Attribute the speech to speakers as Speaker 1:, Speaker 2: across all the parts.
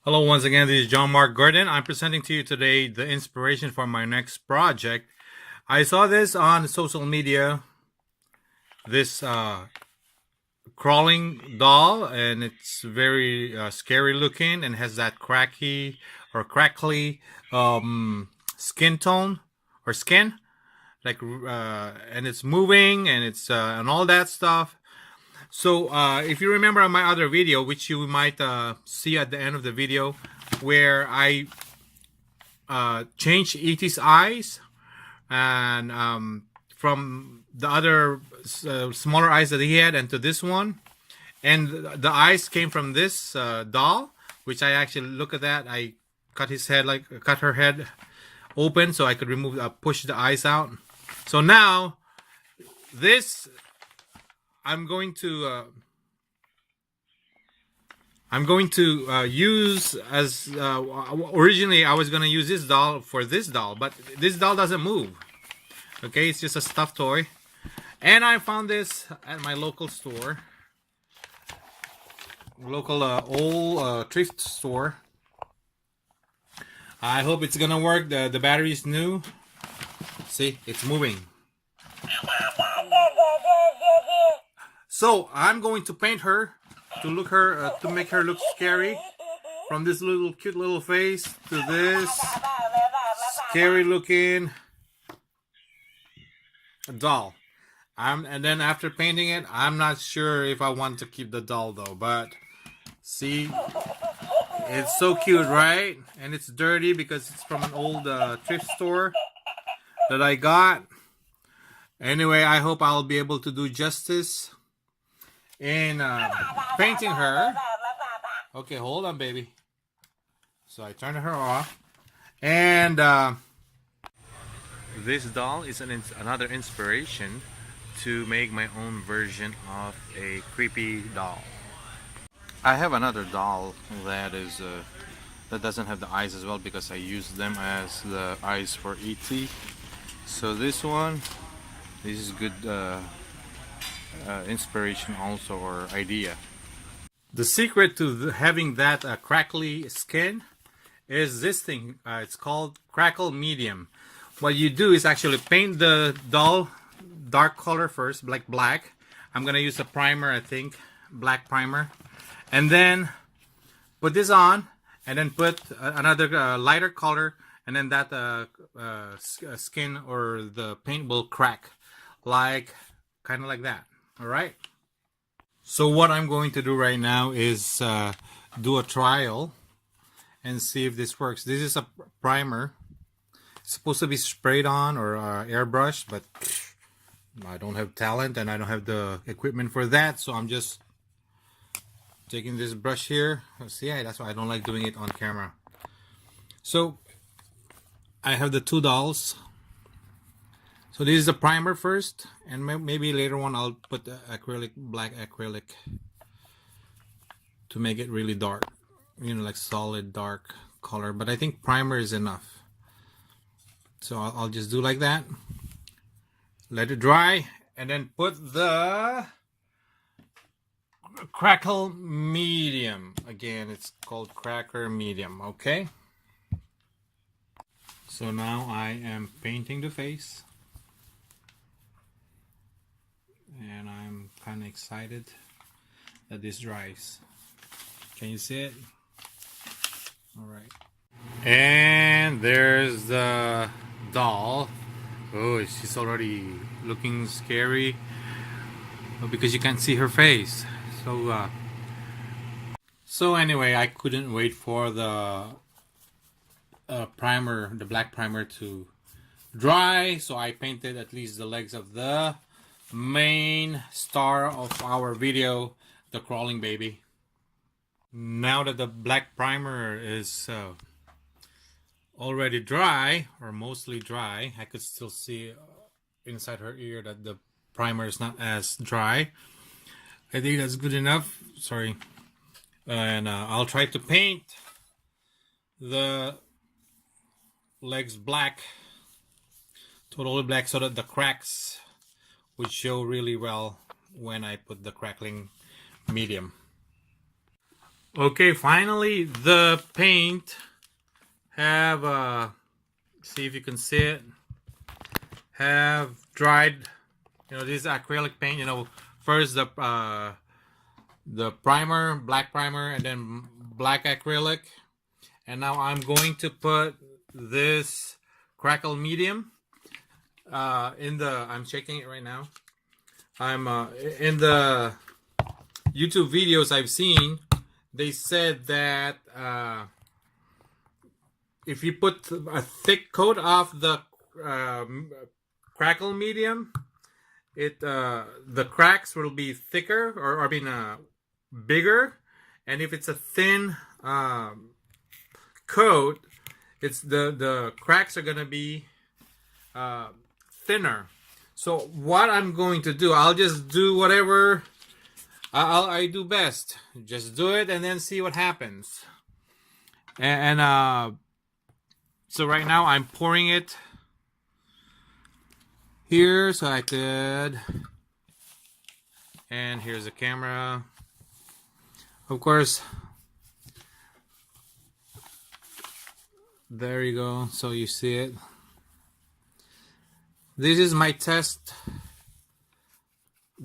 Speaker 1: Hello, once again, this is John Mark Gordon. I'm presenting to you today the inspiration for my next project. I saw this on social media, this crawling doll, and it's very scary looking and has that cracky or crackly skin tone or skin, and it's moving and it's and all that stuff. So if you remember on my other video, which you might see at the end of the video, where I changed E.T.'s eyes and from the other smaller eyes that he had and to this one, and the eyes came from this doll, which I actually look at that. I cut his head, like cut her head open so I could remove push the eyes out. So now this I'm going to use as originally I was going to use this doll for this doll, but this doll doesn't move. Okay, it's just a stuffed toy, and I found this at my local store, local old thrift store. I hope it's gonna work. The battery is new. See, it's moving. So I'm going to paint her to make her look scary, from this little cute little face to this scary looking doll. And then after painting it, I'm not sure if I want to keep the doll though, but see, it's so cute, right? And it's dirty because it's from an old thrift store that I got. Anyway, I hope I'll be able to do justice in painting her. Okay, hold on, baby. So I turned her off, and this doll is another inspiration to make my own version of a creepy doll. I have another doll that is that doesn't have the eyes as well, because I used them as the eyes for E.T. So this is good inspiration also, or idea. The secret to having that crackly skin is this thing. It's called Crackle Medium. What you do is actually paint the doll dark color first, like black. I'm gonna use a primer, I think, black primer, and then put this on, and then put another lighter color, and then that skin or the paint will crack, like kind of like that. All right. So what I'm going to do right now is do a trial and see if this works. This is a primer. It's supposed to be sprayed on or airbrushed, but I don't have talent and I don't have the equipment for that. So I'm just taking this brush here. See, that's why I don't like doing it on camera. So I have the two dolls. So this is the primer first, and maybe later on I'll put the acrylic, black acrylic, to make it really dark, you know, like solid dark color. But I think primer is enough. So I'll just do like that. Let it dry, and then put the Crackle Medium. Again, it's called Cracker Medium, okay? So now I am painting the face. And I'm kind of excited that this dries. Can you see it? All right. And there's the doll. Oh, she's already looking scary because you can't see her face. So anyway, I couldn't wait for the primer, the black primer, to dry. So I painted at least the legs of the main star of our video, the crawling baby. Now that the black primer is already dry, or mostly dry, I could still see inside her ear that the primer is not as dry. I think that's good enough. Sorry. And I'll try to paint the legs black, totally black, so that the cracks would show really well when I put the crackling medium. Okay, finally the paint have see if you can see it, have dried. You know, this is acrylic paint. You know, first the primer, black primer, and then black acrylic. And now I'm going to put this Crackle medium in the. I'm shaking it right now. I'm in the YouTube videos I've seen. They said that if you put a thick coat of the Crackle medium, the cracks will be thicker, or I mean bigger, and if it's a thin coat, it's the cracks are gonna be thinner. So what I'm going to do, I'll just do whatever I do best. Just do it and then see what happens. And so right now I'm pouring it here so I could. And here's the camera. Of course. There you go. So you see it. This is my test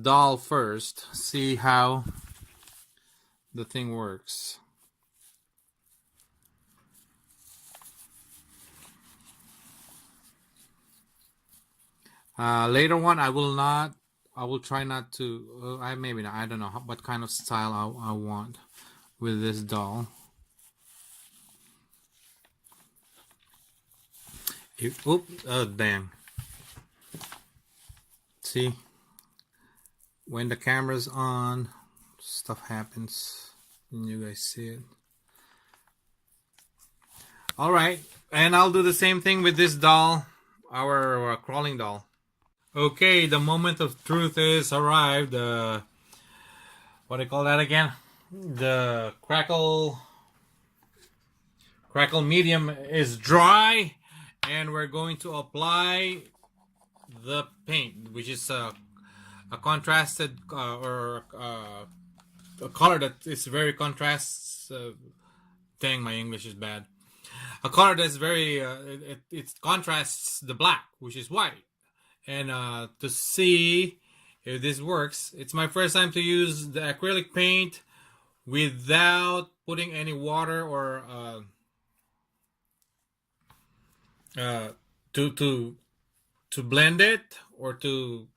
Speaker 1: doll first. See how the thing works. Later on, I will try not to. Maybe not. I don't know what kind of style I want with this doll. Oh dang. See, when the camera's on, stuff happens, and you guys see it. All right, and I'll do the same thing with this doll, our crawling doll. Okay, the moment of truth is arrived. What do you call that again? The Crackle medium is dry, and we're going to apply the paint, which is a contrasted or a color that is very contrast. Dang, my English is bad. A color that's very it contrasts the black, which is white. And to see if this works, it's my first time to use the acrylic paint without putting any water or to blend it, or to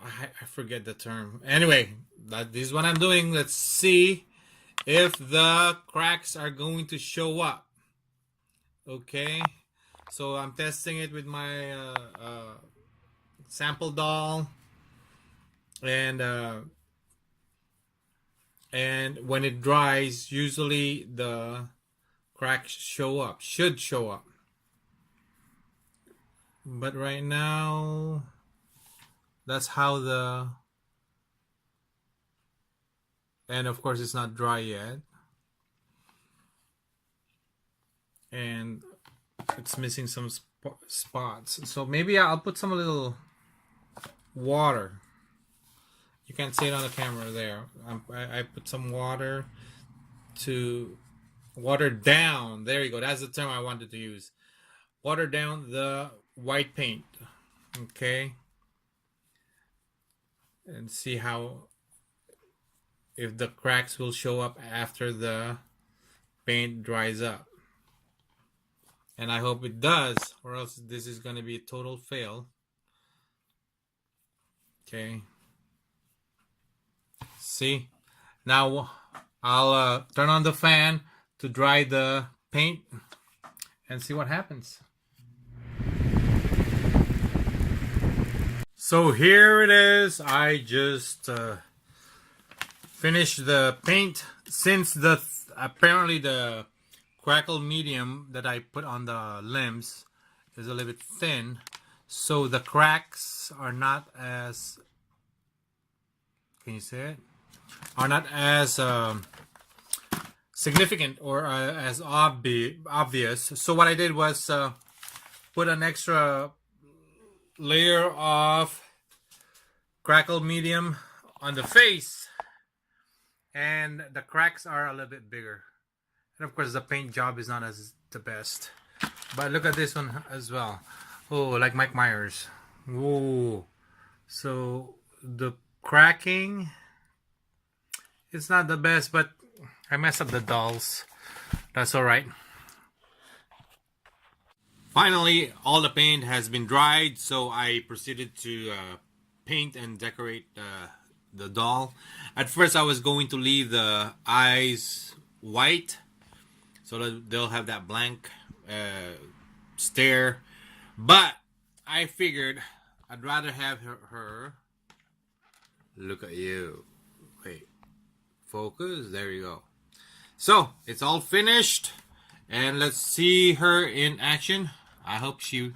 Speaker 1: I forget the term. Anyway, this is what I'm doing. Let's see if the cracks are going to show up. Okay, so I'm testing it with my sample doll, and when it dries, usually the cracks should show up. But right now, that's how and of course it's not dry yet, and it's missing some spots. So maybe I'll put some little water. You can't see it on the camera there. I put some water to water down. There you go. That's the term I wanted to use. Water down the white paint. Okay. And see how, if the cracks will show up after the paint dries up. And I hope it does, or else this is going to be a total fail. Okay. See? Now I'll turn on the fan to dry the paint and see what happens. So here it is. I just finished the paint. Since apparently the Crackle medium that I put on the limbs is a little bit thin, so the cracks are not as, can you see it? Are not as significant or as obvious. So what I did was put an extra layer of Crackle medium on the face, and the cracks are a little bit bigger. And of course, the paint job is not as the best. But look at this one as well. Oh, like Mike Myers. Whoa. So the cracking, it's not the best, but I messed up the dolls. That's all right. Finally, all the paint has been dried, so I proceeded to paint and decorate the doll. At first, I was going to leave the eyes white, so that they'll have that blank stare. But I figured I'd rather have her. Look at you. Wait. Focus. There you go. So, it's all finished. And let's see her in action. I hope she...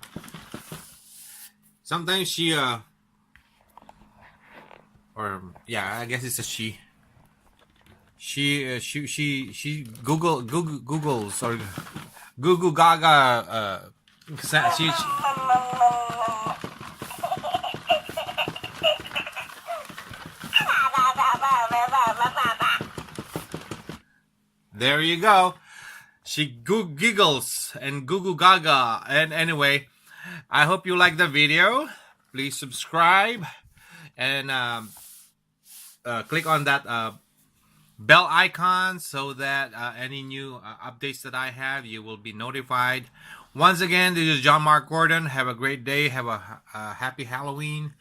Speaker 1: Sometimes she... Or, yeah, I guess it's a she. She Googles or Google Gaga she there you go. She giggles and Google Gaga. And anyway, I hope you like the video. Please subscribe and click on that bell icon so that any new updates that I have, you will be notified. Once again, this is John Mark Gordon. Have a great day. Have a happy Halloween.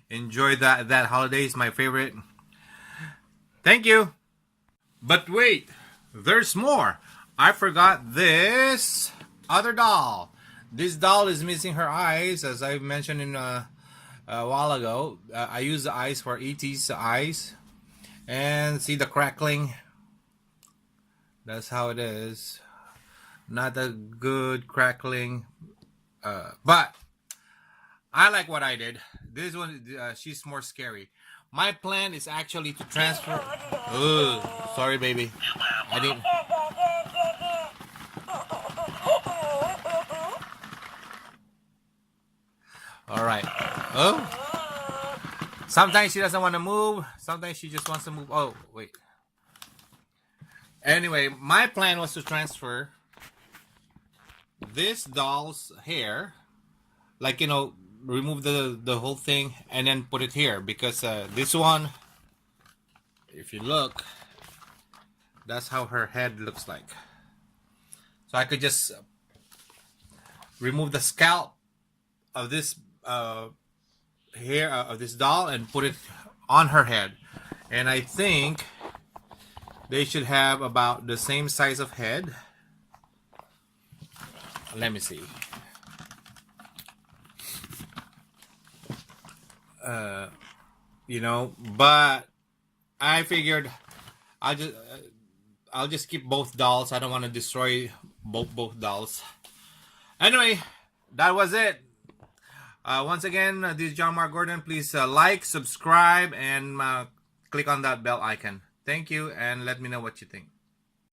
Speaker 1: Enjoy that holiday. Is my favorite. Thank you. But wait, there's more. I forgot this other doll. This doll is missing her eyes, as I mentioned in a while ago. I use the eyes for E.T.'s eyes. And see the crackling. That's how it is. Not a good crackling. But I like what I did. This one, she's more scary. My plan is actually to transfer. Oh, sorry, baby. I didn't. All right. Oh. Sometimes she doesn't want to move. Sometimes she just wants to move. Oh, wait. Anyway, my plan was to transfer this doll's hair. Like, you know, remove the whole thing and then put it here. Because this one, if you look, that's how her head looks like. So I could just remove the scalp of this hair of this doll and put it on her head, and I think they should have about the same size of head. Let me see. You know, but I figured I'll just keep both dolls. I don't want to destroy both dolls. Anyway, that was it. Once again, this is John Mark Gordon. Please like, subscribe, and click on that bell icon. Thank you, and let me know what you think.